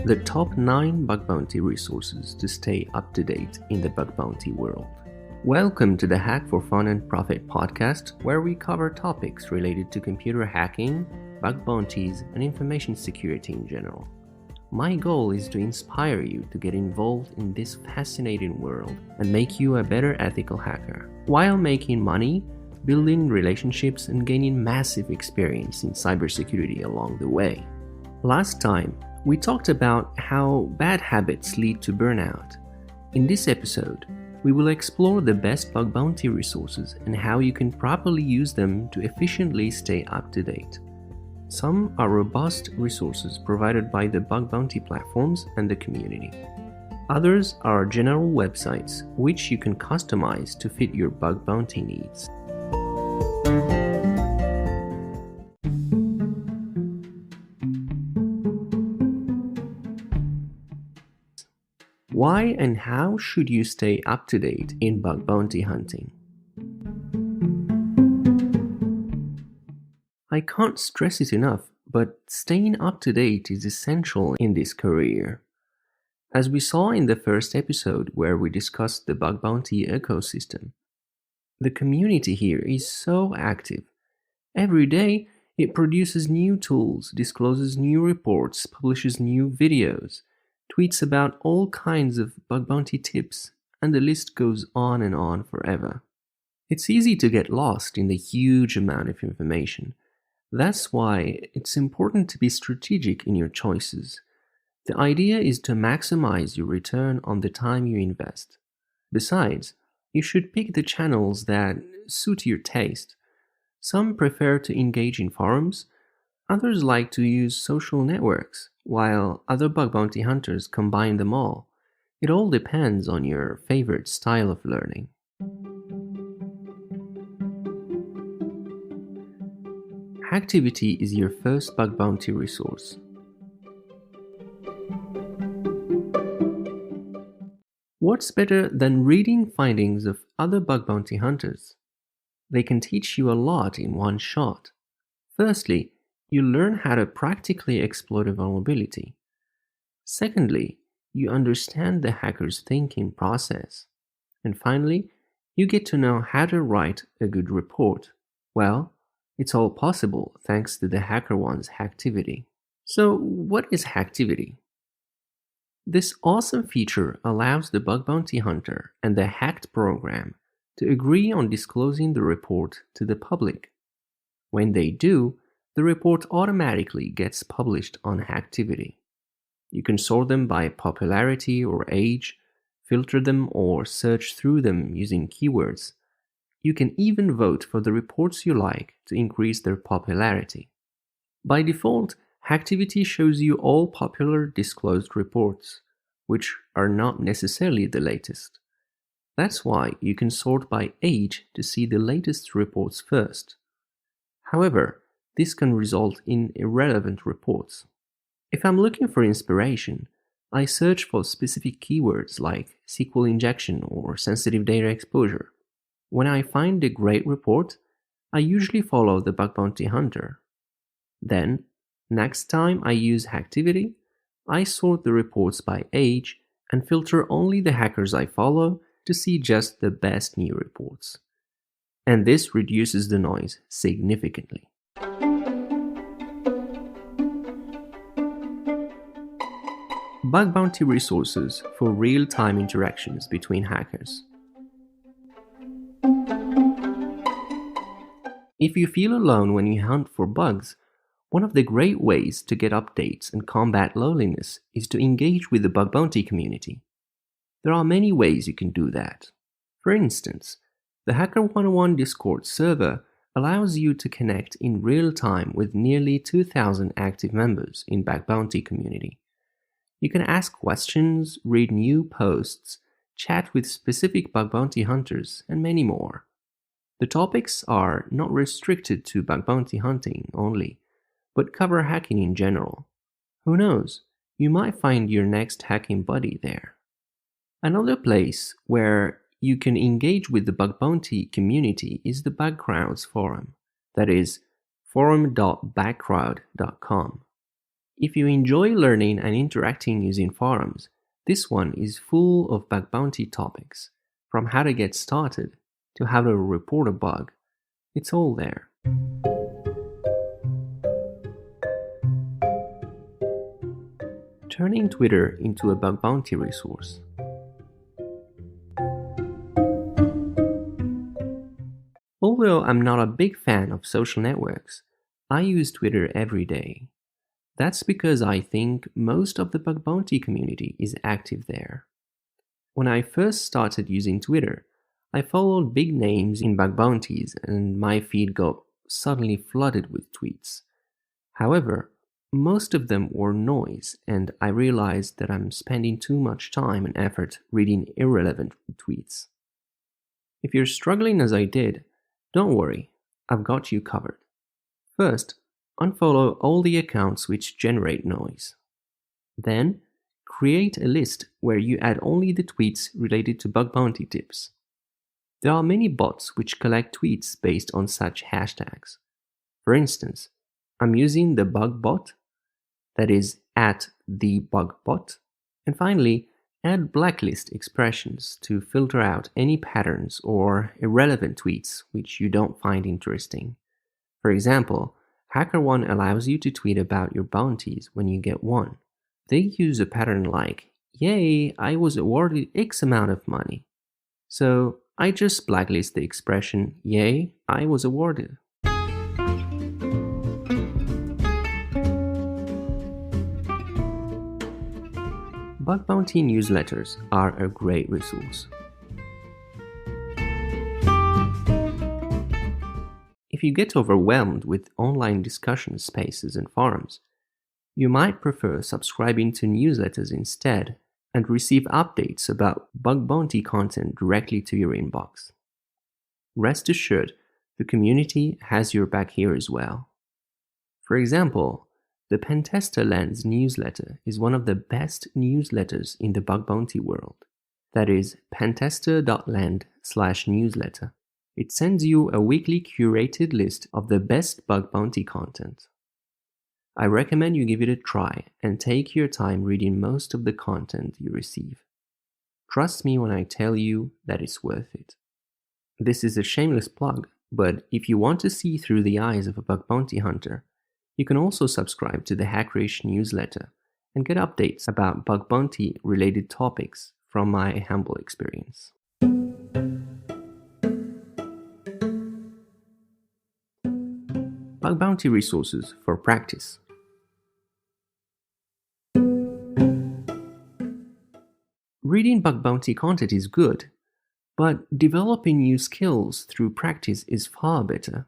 The top 9 bug bounty resources to stay up to date in the bug bounty world. Welcome to the Hack for Fun and Profit podcast, where we cover topics related to computer hacking, bug bounties, and information security in general. My goal is to inspire you to get involved in this fascinating world and make you a better ethical hacker, while making money, building relationships, and gaining massive experience in cybersecurity along the way. Last time, we talked about how bad habits lead to burnout. In this episode, we will explore the best bug bounty resources and how you can properly use them to efficiently stay up to date. Some are robust resources provided by the bug bounty platforms and the community. Others are general websites which you can customize to fit your bug bounty needs. Why and how should you stay up to date in bug bounty hunting? I can't stress it enough, but staying up to date is essential in this career. As we saw in the first episode where we discussed the bug bounty ecosystem, the community here is so active. Every day, it produces new tools, discloses new reports, publishes new videos, tweets about all kinds of bug bounty tips, and the list goes on and on forever. It's easy to get lost in the huge amount of information. That's why it's important to be strategic in your choices. The idea is to maximize your return on the time you invest. Besides, you should pick the channels that suit your taste. Some prefer to engage in forums, others like to use social networks, while other bug bounty hunters combine them all. It all depends on your favorite style of learning. Hacktivity is your first bug bounty resource. What's better than reading findings of other bug bounty hunters? They can teach you a lot in one shot. Firstly, you learn how to practically exploit a vulnerability. Secondly, you understand the hacker's thinking process. And finally, you get to know how to write a good report. Well, it's all possible thanks to the Hackerone's Hacktivity. So, what is Hacktivity? This awesome feature allows the bug bounty hunter and the hacked program to agree on disclosing the report to the public. When they do, the report automatically gets published on Hacktivity. You can sort them by popularity or age, filter them or search through them using keywords. You can even vote for the reports you like to increase their popularity. By default, Hacktivity shows you all popular disclosed reports, which are not necessarily the latest. That's why you can sort by age to see the latest reports first. However, this can result in irrelevant reports. If I'm looking for inspiration, I search for specific keywords like SQL injection or sensitive data exposure. When I find a great report, I usually follow the bug bounty hunter. Then, next time I use Hacktivity, I sort the reports by age and filter only the hackers I follow to see just the best new reports. And this reduces the noise significantly. Bug bounty resources for real-time interactions between hackers. If you feel alone when you hunt for bugs, one of the great ways to get updates and combat loneliness is to engage with the bug bounty community. There are many ways you can do that. For instance, the Hacker 101 Discord server allows you to connect in real time with nearly 2,000 active members in bug bounty community. You can ask questions, read new posts, chat with specific bug bounty hunters, and many more. The topics are not restricted to bug bounty hunting only, but cover hacking in general. Who knows, you might find your next hacking buddy there. Another place where you can engage with the bug bounty community is the Bugcrowds forum, that is, forum.bugcrowd.com. If you enjoy learning and interacting using forums, this one is full of bug bounty topics, from how to get started to how to report a bug. It's all there. Turning Twitter into a bug bounty resource. Although I'm not a big fan of social networks, I use Twitter every day. That's because I think most of the bug bounty community is active there. When I first started using Twitter, I followed big names in bug bounties and my feed got suddenly flooded with tweets. However, most of them were noise, and I realized that I'm spending too much time and effort reading irrelevant tweets. If you're struggling as I did, don't worry, I've got you covered. First, unfollow all the accounts which generate noise. Then, create a list where you add only the tweets related to bug bounty tips. There are many bots which collect tweets based on such hashtags. For instance, I'm using the bug bot, that is @thebugbot, and finally, add blacklist expressions to filter out any patterns or irrelevant tweets which you don't find interesting. For example, Hackerone allows you to tweet about your bounties when you get one. They use a pattern like, "Yay, I was awarded X amount of money." So I just blacklist the expression, "Yay, I was awarded." Bug bounty newsletters are a great resource. If you get overwhelmed with online discussion spaces and forums, you might prefer subscribing to newsletters instead and receive updates about bug bounty content directly to your inbox. Rest assured, the community has your back here as well. For example, the Pentester Lab's newsletter is one of the best newsletters in the bug bounty world. That is pentester.land/newsletter. It sends you a weekly curated list of the best bug bounty content. I recommend you give it a try and take your time reading most of the content you receive. Trust me when I tell you that it's worth it. This is a shameless plug, but if you want to see through the eyes of a bug bounty hunter, you can also subscribe to the Hackerish newsletter and get updates about bug bounty related topics from my humble experience. Bug bounty resources for practice. Reading bug bounty content is good, but developing new skills through practice is far better.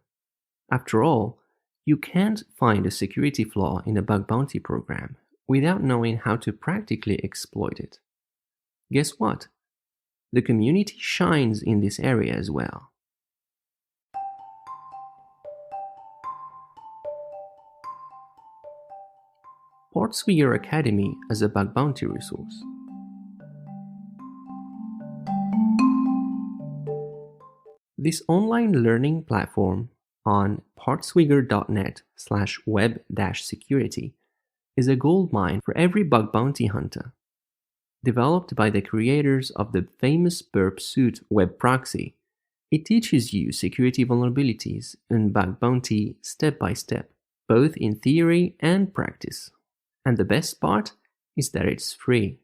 After all, you can't find a security flaw in a bug bounty program without knowing how to practically exploit it. Guess what? The community shines in this area as well. Portsphere Academy as a bug bounty resource. This online learning platform on portswigger.net/web-security is a goldmine for every bug bounty hunter. Developed by the creators of the famous burp suit web proxy, it teaches you security vulnerabilities and bug bounty step by step, both in theory and practice. And the best part is that it's free.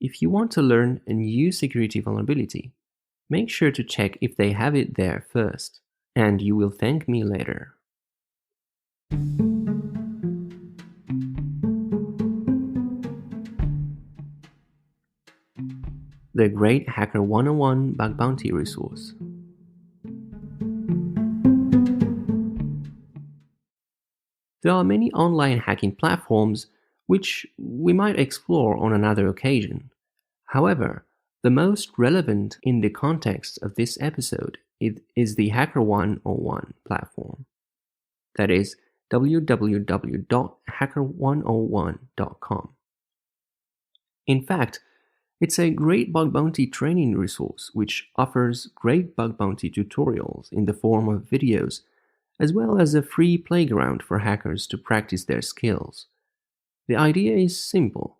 If you want to learn a new security vulnerability, make sure to check if they have it there first, and you will thank me later. The Great Hacker 101 Bug Bounty Resource. There are many online hacking platforms which we might explore on another occasion. However, the most relevant in the context of this episode is the Hacker 101 platform. That is www.hacker101.com. In fact, it's a great bug bounty training resource which offers great bug bounty tutorials in the form of videos, as well as a free playground for hackers to practice their skills. The idea is simple.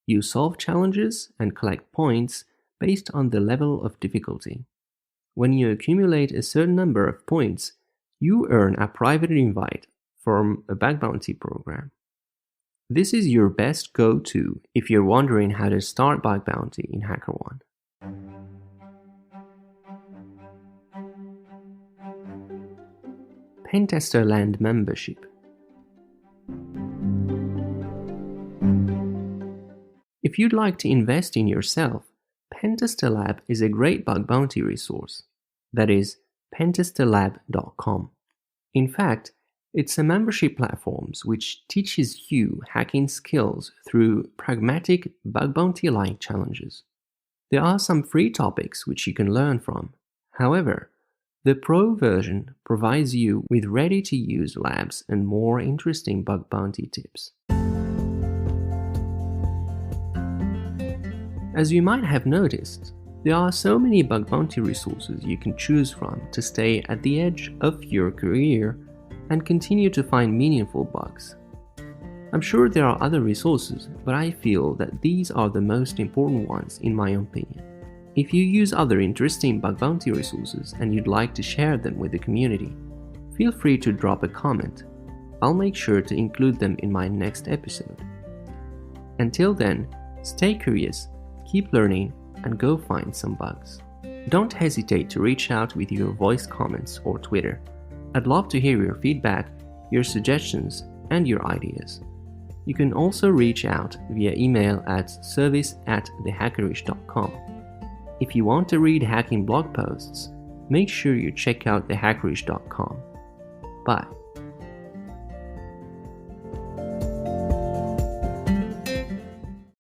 You solve challenges and collect points based on the level of difficulty. When you accumulate a certain number of points, you earn a private invite from a bug bounty program. This is your best go-to if you're wondering how to start bug bounty in Hackerone. Pentester Lab membership. If you'd like to invest in yourself, Pentester Lab is a great bug bounty resource. That is, pentesterlab.com. In fact, it's a membership platform which teaches you hacking skills through pragmatic bug bounty-like challenges. There are some free topics which you can learn from. However, the Pro version provides you with ready-to-use labs and more interesting bug bounty tips. As you might have noticed, there are so many bug bounty resources you can choose from to stay at the edge of your career and continue to find meaningful bugs. I'm sure there are other resources, but I feel that these are the most important ones in my opinion. If you use other interesting bug bounty resources and you'd like to share them with the community, feel free to drop a comment. I'll make sure to include them in my next episode. Until then, stay curious, keep learning, and go find some bugs. Don't hesitate to reach out with your voice comments or Twitter. I'd love to hear your feedback, your suggestions, and your ideas. You can also reach out via email at service@thehackerish.com. If you want to read hacking blog posts, make sure you check out thehackerish.com. Bye.